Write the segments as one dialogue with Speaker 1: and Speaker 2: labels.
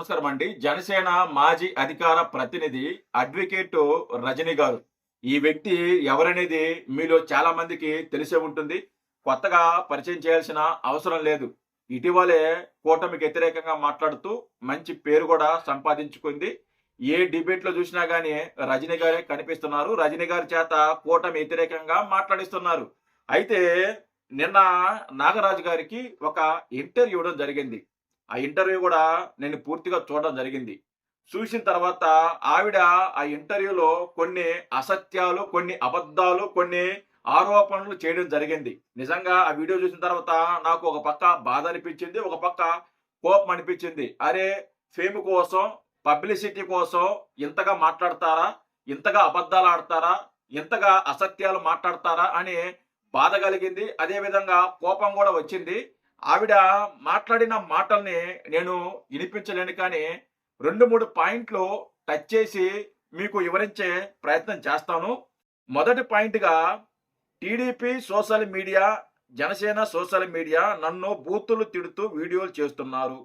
Speaker 1: నమస్కారం అండి. జనసేన మాజీ అధికార ప్రతినిధి అడ్వకేట్ రజనీ గారు. ఈ వ్యక్తి ఎవరనేది మీలో చాలా మందికి తెలిసే ఉంటుంది. కొత్తగా పరిచయం చేయాల్సిన అవసరం లేదు. ఇటీవలే కూటమికి వ్యతిరేకంగా మాట్లాడుతూ మంచి పేరు కూడా సంపాదించుకుంది. ఏ డిబేట్ లో చూసినా గానీ రజనీ గారే కనిపిస్తున్నారు. రజనీ గారి చేత కూటమి వ్యతిరేకంగా మాట్లాడిస్తున్నారు. అయితే నిన్న నాగరాజు గారికి ఒక ఇంటర్వ్యూ ఇవ్వడం జరిగింది. ఆ ఇంటర్వ్యూ కూడా నేను పూర్తిగా చూడడం జరిగింది. చూసిన తర్వాత ఆవిడ ఆ ఇంటర్వ్యూలో కొన్ని అసత్యాలు, కొన్ని అబద్ధాలు, కొన్ని ఆరోపణలు చేయడం జరిగింది. నిజంగా ఆ వీడియో చూసిన తర్వాత నాకు ఒక పక్క బాధ అనిపించింది, ఒక పక్క కోపం అనిపించింది. అరే, ఫేమ్ కోసం, పబ్లిసిటీ కోసం ఇంతగా మాట్లాడతారా, ఇంతగా అబద్ధాలు ఆడతారా, ఇంతగా అసత్యాలు మాట్లాడతారా అని బాధ కలిగింది. అదే విధంగా కోపం కూడా వచ్చింది. ఆవిడ మాట్లాడిన మాటల్ని నేను వినిపించలేను, కానీ 2-3 పాయింట్లు టచ్ చేసి మీకు వివరించే ప్రయత్నం చేస్తాను. మొదటి పాయింట్గా, TDP social media, Janasena social media నన్ను బూతులు తిడుతూ వీడియోలు చేస్తున్నారు,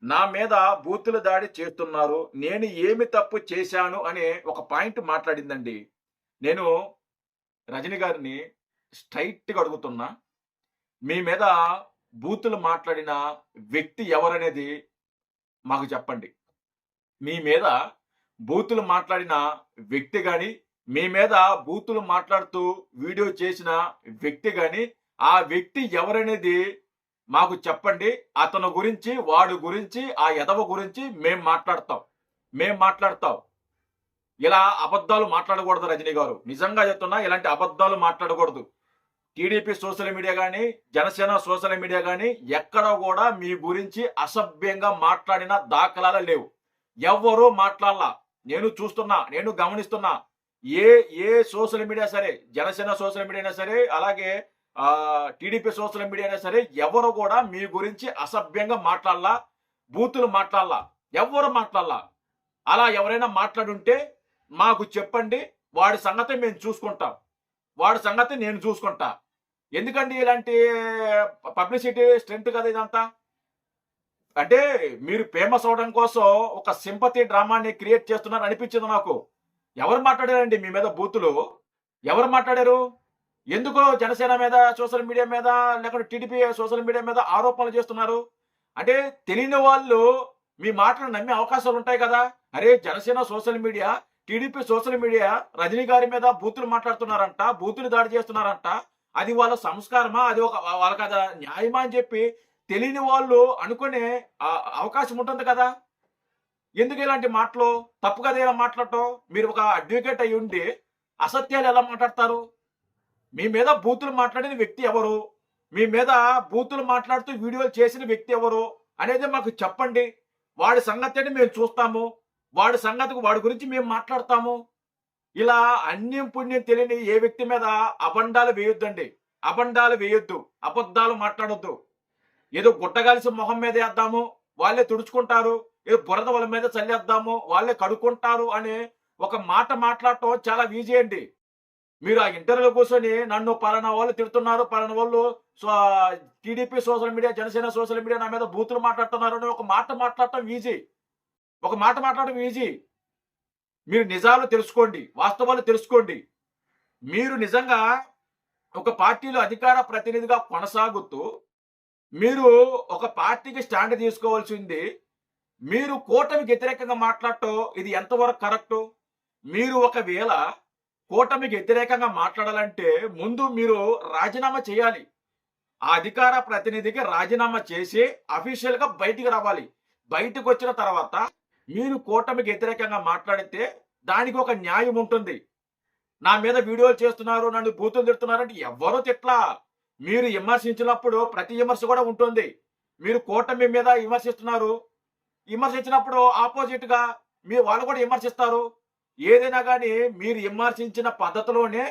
Speaker 1: నా మీద బూతుల దాడి చేస్తున్నారు, నేను ఏమి తప్పు చేశాను అనే ఒక పాయింట్ మాట్లాడిందండి. నేను రజనీ గారిని స్ట్రైట్గా అడుగుతున్నా, మీ మీద బూతులు మాట్లాడిన వ్యక్తి ఎవరనేది మాకు చెప్పండి. మీ మీద బూతులు మాట్లాడిన వ్యక్తి కానీ, మీ మీద బూతులు మాట్లాడుతూ వీడియో చేసిన వ్యక్తి కానీ, ఆ వ్యక్తి ఎవరనేది మాకు చెప్పండి. అతను గురించి, వాడు గురించి, ఆ ఎదవ గురించి మేము మాట్లాడతాం. ఇలా అబద్ధాలు మాట్లాడకూడదు రజనీ గారు. నిజంగా చెప్తున్నా, ఇలాంటి అబద్ధాలు మాట్లాడకూడదు. టీడీపీ సోషల్ మీడియా కానీ, జనసేన సోషల్ మీడియా కానీ ఎక్కడ కూడా మీ గురించి అసభ్యంగా మాట్లాడిన దాఖలాలు లేవు. ఎవ్వరూ మాట్లాడాల. నేను చూస్తున్నా, నేను గమనిస్తున్నా. ఏ సోషల్ మీడియా సరే, జనసేన సోషల్ మీడియా అయినా సరే, అలాగే టీడీపీ సోషల్ మీడియా అయినా సరే, ఎవరు కూడా మీ గురించి అసభ్యంగా మాట్లాడాల, బూతులు మాట్లాడాల, ఎవ్వరు మాట్లాడాల. అలా ఎవరైనా మాట్లాడుంటే మాకు చెప్పండి. వాడి సంగతి మేము చూసుకుంటాం, వాడి సంగతి నేను చూసుకుంటా. ఎందుకండి ఇలాంటి పబ్లిసిటీ స్ట్రెంత్ కదా ఇదంతా? అంటే మీరు ఫేమస్ అవడం కోసం ఒక సింపతి డ్రామాని క్రియేట్ చేస్తున్నారు అనిపించింది నాకు. ఎవరు మాట్లాడారండి మీ మీద బూతులు? ఎవరు మాట్లాడారు? ఎందుకో జనసేన మీద, సోషల్ మీడియా మీద, లేకపోతే టీడీపీ సోషల్ మీడియా మీద ఆరోపణలు చేస్తున్నారు? అంటే తెలియని వాళ్ళు మీ మాటలు నమ్మే అవకాశాలు ఉంటాయి కదా. అరే, Janasena social media, TDP social media Rajani గారి మీద బూతులు మాట్లాడుతున్నారంట, బూతులు దాడి చేస్తున్నారంట. అది వాళ్ళ సంస్కారమా, అది వాళ్ళకి అది న్యాయమా అని చెప్పి తెలియని వాళ్ళు అనుకునే అవకాశం ఉంటుంది కదా. ఎందుకు ఇలాంటి మాటలు? తప్పు కదా ఇలా మాట్లాడటం. మీరు ఒక అడ్వకేట్ అయి ఉండి అసత్యాలు ఎలా మాట్లాడతారు? మీ మీద బూతులు మాట్లాడిన వ్యక్తి ఎవరు, మీ మీద బూతులు మాట్లాడుతూ వీడియోలు చేసిన వ్యక్తి ఎవరు అనేది మాకు చెప్పండి. వాడి సంగతిని మేము చూస్తాము, వాడి గురించి మేము మాట్లాడతాము. ఇలా అన్యం పుణ్యం తెలియని ఏ వ్యక్తి మీద అబండాలు వేయొద్దండి. అబండాలు వేయొద్దు, అబద్ధాలు మాట్లాడొద్దు. ఏదో గుట్టగాల్సి మొహం మీద వేద్దాము, వాళ్ళే తుడుచుకుంటారు, ఏదో బురద వాళ్ళ మీద చల్లేద్దాము, వాళ్ళే కడుక్కుంటారు అనే ఒక మాట మాట్లాడటం చాలా ఈజీ అండి. మీరు ఆ ఇంటర్వ్యూలో కూర్చొని నన్ను పలానా వాళ్ళు తిడుతున్నారు, పలానా వాళ్ళు TDP social media, Janasena social media నా మీద బూతులు మాట్లాడుతున్నారు అని ఒక మాట మాట్లాడటం ఈజీ. మీరు నిజాలు తెలుసుకోండి, వాస్తవాలు తెలుసుకోండి. మీరు నిజంగా ఒక పార్టీలో అధికార ప్రతినిధిగా కొనసాగుతూ మీరు ఒక పార్టీకి స్టాండ్ తీసుకోవాల్సింది. మీరు కూటమికి వ్యతిరేకంగా మాట్లాడటం ఇది ఎంతవరకు కరెక్టు? మీరు ఒకవేళ కూటమికి వ్యతిరేకంగా మాట్లాడాలంటే ముందు మీరు రాజీనామా చేయాలి. ఆ అధికార ప్రతినిధికి రాజీనామా చేసి అఫీషియల్ గా బయటికి రావాలి. బయటకు వచ్చిన తర్వాత మీరు కూటమికి వ్యతిరేకంగా మాట్లాడితే దానికి ఒక న్యాయం ఉంటుంది. నా మీద వీడియోలు చేస్తున్నారు, నన్ను బూతులు తిడుతున్నారంటే ఎవ్వరూ తిట్లా. మీరు విమర్శించినప్పుడు ప్రతి విమర్శ కూడా ఉంటుంది. మీరు కూటమి మీద విమర్శించినప్పుడు ఆపోజిట్ గా వాళ్ళు కూడా విమర్శిస్తారు. ఏదైనా కానీ మీరు విమర్శించిన పద్ధతిలోనే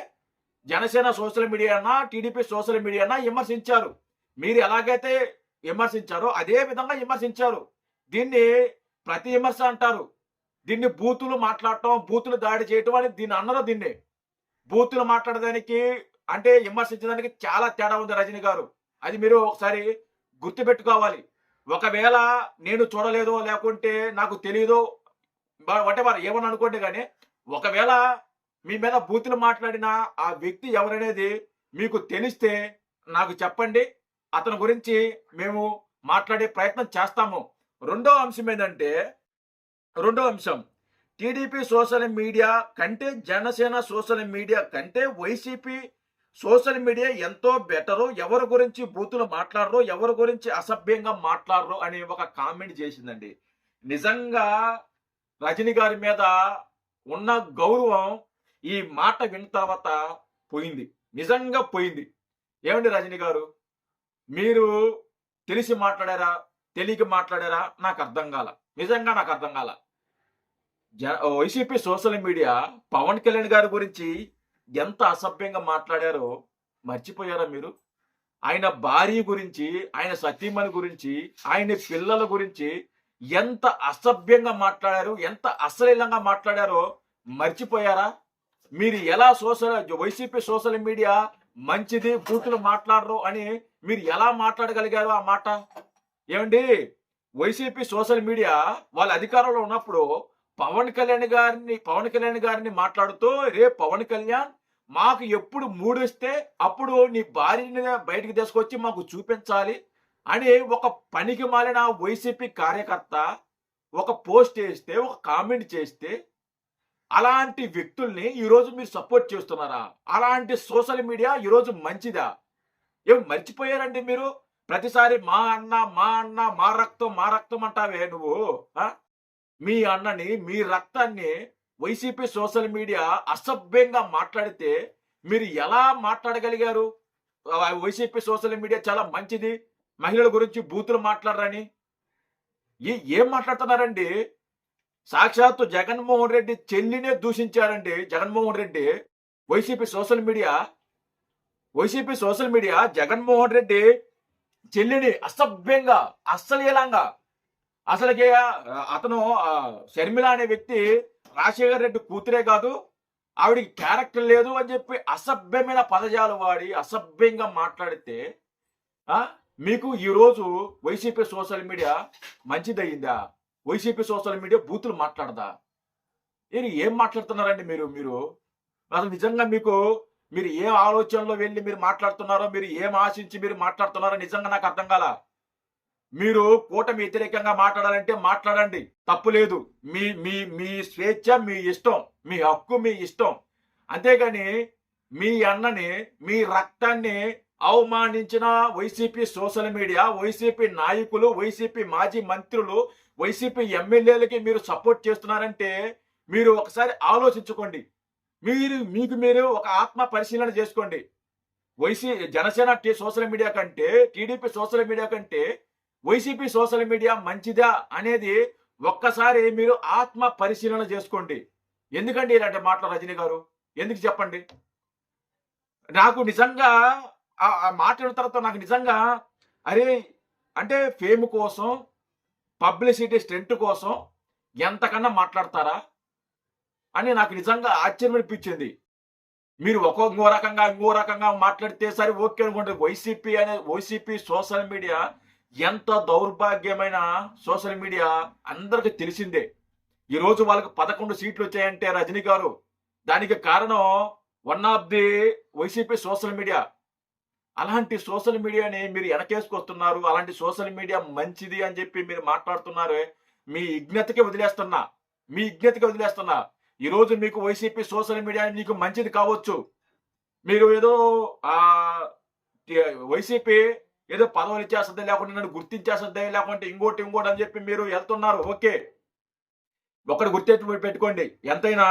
Speaker 1: జనసేన సోషల్ మీడియా అన్నా, టీడీపీ సోషల్ మీడియా అన్నా విమర్శించారు. మీరు ఎలాగైతే విమర్శించారో అదే విధంగా విమర్శించారు. దీన్ని ప్రతి విమర్శ అంటారు. దీన్ని బూతులు మాట్లాడటం, బూతులు దాడి చేయటం అని దీన్ని అన్నారు. దీన్ని బూతులు మాట్లాడడానికి అంటే విమర్శించడానికి చాలా తేడా ఉంది రజనీ గారు. అది మీరు ఒకసారి గుర్తుపెట్టుకోవాలి. ఒకవేళ నేను చూడలేదో లేకుంటే నాకు తెలియదో వాటెవర్ ఏమని అనుకోండి కానీ ఒకవేళ మీ మీద బూతులు మాట్లాడిన ఆ వ్యక్తి ఎవరనేది మీకు తెలిస్తే నాకు చెప్పండి. అతని గురించి మేము మాట్లాడే ప్రయత్నం చేస్తాము. రెండో అంశం ఏంటంటే రెండో అంశం టీడీపీ సోషల్ మీడియా కంటే జనసేన సోషల్ మీడియా కంటే వైసీపీ సోషల్ మీడియా ఎంతో బెటరు. ఎవరి గురించి బూతులు మాట్లాడరు, ఎవరి గురించి అసభ్యంగా మాట్లాడరు అని ఒక కామెంట్ చేసిందండి. నిజంగా రజనీ గారి మీద ఉన్న గౌరవం ఈ మాట విన్న తర్వాత పోయింది. నిజంగా పోయింది. ఏమండి రజనీ గారు, మీరు తెలిసి మాట్లాడారా తెలియక మాట్లాడారా నాకు అర్థం కాల. నిజంగా నాకు అర్థం కాల. వైసీపీ సోషల్ మీడియా పవన్ కళ్యాణ్ గారి గురించి ఎంత అసభ్యంగా మాట్లాడారో మర్చిపోయారా మీరు? ఆయన భార్య గురించి, ఆయన సతీమణి గురించి, ఆయన పిల్లల గురించి ఎంత అసభ్యంగా మాట్లాడారు, ఎంత అశ్లీలంగా మాట్లాడారో మర్చిపోయారా? మీరు ఎలా వైసీపీ సోషల్ మీడియా మంచిది బూతులు మాట్లాడరు అని మీరు ఎలా మాట్లాడగలిగారు ఆ మాట? ఏమండి, వైసీపీ సోషల్ మీడియా వాళ్ళ అధికారంలో ఉన్నప్పుడు పవన్ కళ్యాణ్ గారిని మాట్లాడుతూ, రే పవన్ కళ్యాణ్, మాకు ఎప్పుడు మూడిస్తే అప్పుడు నీ భార్యని బయటికి తీసుకొచ్చి మాకు చూపించాలి అని ఒక పనికి మాలిన వైసీపీ కార్యకర్త ఒక పోస్ట్ చేస్తే, ఒక కామెంట్ చేస్తే, అలాంటి వ్యక్తుల్ని ఈరోజు మీరు సపోర్ట్ చేస్తున్నారా? అలాంటి సోషల్ మీడియా ఈరోజు మంచిదా? ఏం మర్చిపోయారండి మీరు? ప్రతిసారి మా అన్న మా అన్న మా రక్తం అంటావే నువ్వు. మీ అన్నని, మీ రక్తాన్ని వైసీపీ సోషల్ మీడియా అసభ్యంగా మాట్లాడితే మీరు ఎలా మాట్లాడగలిగారు? వైసీపీ సోషల్ మీడియా చాలా మంచిది, మహిళల గురించి బూతులు మాట్లాడరని ఏం మాట్లాడుతున్నారండి? సాక్షాత్తు జగన్మోహన్ రెడ్డి చెల్లినే దూషించారండి. Jaganmohan Reddy YCP social media Jaganmohan Reddy చెల్లిని అసభ్యంగా, అశ్లీలంగా, అసలుకి అతను షర్మిల అనే వ్యక్తి రాజశేఖర్ రెడ్డి కూతురే కాదు, ఆవిడికి క్యారెక్టర్ లేదు అని చెప్పి అసభ్యమైన పదజాలు వాడి అసభ్యంగా మాట్లాడితే మీకు ఈరోజు వైసీపీ సోషల్ మీడియా మంచిదయ్యిందా? వైసీపీ సోషల్ మీడియా బూతులు మాట్లాడదా? ఏం మాట్లాడుతున్నారండి మీరు? అసలు నిజంగా మీరు ఏ ఆలోచనలో వెళ్ళి మీరు మాట్లాడుతున్నారో, మీరు ఏం ఆశించి మీరు మాట్లాడుతున్నారో నిజంగా నాకు అర్థం కాల. మీరు కూటమి వ్యతిరేకంగా మాట్లాడాలంటే మాట్లాడండి, తప్పు లేదు. మీ మీ మీ స్వేచ్ఛ, మీ ఇష్టం, మీ హక్కు, మీ ఇష్టం. అంతేగాని మీ అన్నని, మీ రక్తాన్ని అవమానించిన వైసీపీ సోషల్ మీడియా, వైసీపీ నాయకులు, వైసీపీ మాజీ మంత్రులు, వైసీపీ ఎమ్మెల్యేలకి మీరు సపోర్ట్ చేస్తున్నారంటే మీరు ఒకసారి ఆలోచించుకోండి. మీరు ఒక ఆత్మ పరిశీలన చేసుకోండి. జనసేన సోషల్ మీడియా కంటే, టీడీపీ సోషల్ మీడియా కంటే వైసీపీ సోషల్ మీడియా మంచిదా అనేది ఒక్కసారి మీరు ఆత్మ పరిశీలన చేసుకోండి. ఎందుకండి ఇలాంటి మాటలు రజనీ గారు? ఎందుకు చెప్పండి? నాకు నిజంగా ఆ మాట్లాడిన తర్వాత నాకు నిజంగా అరే, అంటే ఫేమ్ కోసం, పబ్లిసిటీ స్టెంట్ కోసం ఎంతకన్నా మాట్లాడతారా అని నాకు నిజంగా ఆశ్చర్యం అనిపించింది. మీరు ఇంకో రకంగా మాట్లాడితే సరే ఓకే అనుకోండి. వైసీపీ సోషల్ మీడియా ఎంత దౌర్భాగ్యమైన సోషల్ మీడియా అందరికి తెలిసిందే. ఈరోజు వాళ్ళకి 11 సీట్లు వచ్చాయంటే రజనీ గారు, దానికి కారణం one of the YCP social media. అలాంటి సోషల్ మీడియాని మీరు వెనకేసుకొస్తున్నారు. అలాంటి సోషల్ మీడియా మంచిది అని చెప్పి మీరు మాట్లాడుతున్నారు. మీ విజ్ఞతకి వదిలేస్తున్నా. ఈరోజు మీకు వైసీపీ సోషల్ మీడియా మీకు మంచిది కావచ్చు. మీరు ఏదో వైసీపీ ఏదో పదవులు ఇచ్చేస్తుంది, లేకుంటే నన్ను గుర్తించేస్తుంది, లేకుంటే ఇంకోటి అని చెప్పి మీరు వెళ్తున్నారు. ఓకే, ఒకటి పెట్టుకోండి. ఎంతైనా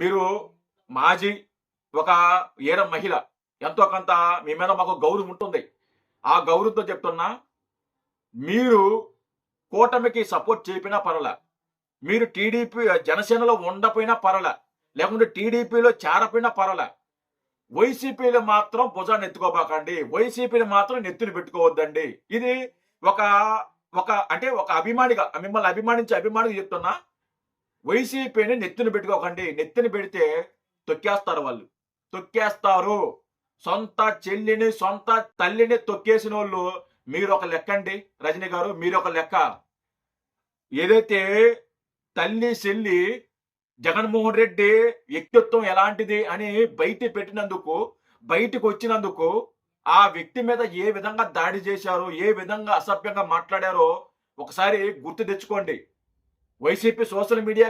Speaker 1: మీరు మాజీ ఒక మహిళ, ఎంతో కొంత మీ మీద మాకు గౌరవం ఉంటుంది. ఆ గౌరవంతో చెప్తున్నా, మీరు కూటమికి సపోర్ట్ చేయకపోయినా పర్వాలే, మీరు టీడీపీ జనసేనలో ఉండపోయినా పర్వాలే, లేకుంటే టీడీపీలో చేరపోయినా పర్వాలే, వైసీపీలో మాత్రం భుజాన్ని ఎత్తుకోబాకండి. వైసీపీని మాత్రం నెత్తులు పెట్టుకోవద్దండి. ఇది ఒక అభిమానిగా, మిమ్మల్ని అభిమానిగా చెప్తున్నా. వైసీపీని నెత్తిని పెట్టుకోకండి. నెత్తిని పెడితే తొక్కేస్తారు. సొంత చెల్లిని, సొంత తల్లిని తొక్కేసిన వాళ్ళు మీరు ఒక లెక్క అండి రజనీ గారు, మీరు ఒక లెక్క. ఏదైతే తల్లి చెల్లి జగన్మోహన్ రెడ్డి వ్యక్తిత్వం ఎలాంటిది అని బయటికి వచ్చినందుకు ఆ వ్యక్తి మీద ఏ విధంగా దాడి చేశారో, ఏ విధంగా అసభ్యంగా మాట్లాడారో ఒకసారి గుర్తు తెచ్చుకోండి. వైసీపీ సోషల్ మీడియా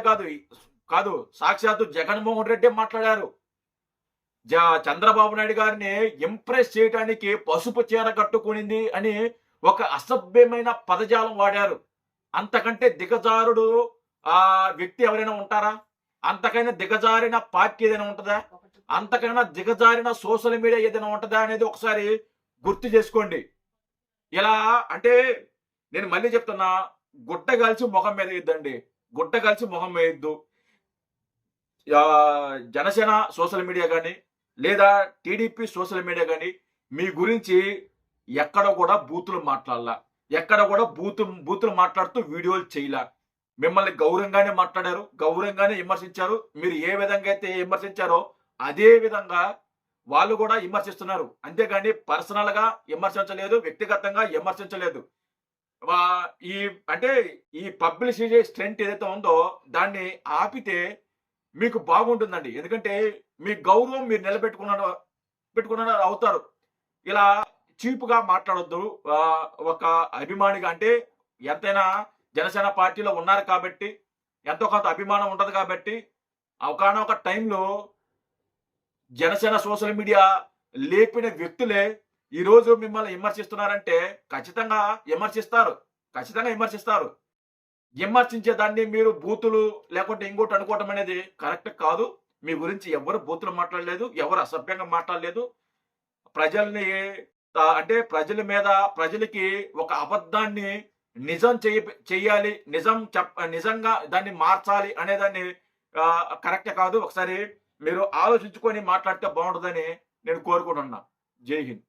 Speaker 1: కాదు సాక్షాత్తు జగన్మోహన్ రెడ్డి మాట్లాడారు. చంద్రబాబు నాయుడు గారిని ఇంప్రెస్ చేయడానికి పసుపు చీర కట్టుకునింది అని ఒక అసభ్యమైన పదజాలం వాడారు. అంతకంటే దిగజారుడు ఆ వ్యక్తి ఎవరైనా ఉంటారా? అంతకైనా దిగజారిన పార్టీ ఏదైనా ఉంటుందా? అంతకైనా దిగజారిన సోషల్ మీడియా ఏదైనా ఉంటుందా అనేది ఒకసారి గుర్తు చేసుకోండి. ఇలా అంటే నేను మళ్ళీ చెప్తున్నా, గుడ్డ కలిసి మొహం మీద వేయద్దండి. గుడ్డ కలిసి మొహం వేయద్దు. జనసేన సోషల్ మీడియా కానీ లేదా టీడీపీ సోషల్ మీడియా కానీ మీ గురించి ఎక్కడ కూడా బూతులు మాట్లాడలా, ఎక్కడ కూడా బూతులు మాట్లాడుతూ వీడియోలు చేయలా. మిమ్మల్ని గౌరవంగానే మాట్లాడారు, గౌరవంగానే విమర్శించారు. మీరు ఏ విధంగా అయితే విమర్శించారో అదే విధంగా వాళ్ళు కూడా విమర్శిస్తున్నారు. అంతేగాని పర్సనల్ గా విమర్శించలేదు, వ్యక్తిగతంగా విమర్శించలేదు. ఈ అంటే ఈ పబ్లిసిటీ స్ట్రెంత్ ఏదైతే ఉందో దాన్ని ఆపితే మీకు బాగుంటుందండి. ఎందుకంటే మీ గౌరవం మీరు పెట్టుకున్న అవుతారు. ఇలా చీపుగా మాట్లాడొద్దు. ఒక అభిమానిగా అంటే ఎంతైనా జనసేన పార్టీలో ఉన్నారు కాబట్టి, ఎంతో కొంత అభిమానం ఉంటది కాబట్టి, ఒకానొక టైంలో జనసేన సోషల్ మీడియా లేపిన వ్యక్తులే ఈరోజు మిమ్మల్ని విమర్శిస్తున్నారంటే ఖచ్చితంగా విమర్శిస్తారు. విమర్శించే దాన్ని మీరు బూతులు లేకుంటే ఇంకోటి అనుకోవటం అనేది కరెక్ట్ కాదు. మీ గురించి ఎవరు బూతులు మాట్లాడలేదు, ఎవరు అసభ్యంగా మాట్లాడలేదు. ప్రజల్ని అంటే ప్రజలకి ఒక అబద్ధాన్ని నిజం చెయ్యాలి, నిజంగా దాన్ని మార్చాలి అనేదాన్ని కరెక్ట్ కాదు. ఒకసారి మీరు ఆలోచించుకొని మాట్లాడితే బాగుంటుందని నేను కోరుకుంటున్నా. జై హింద్.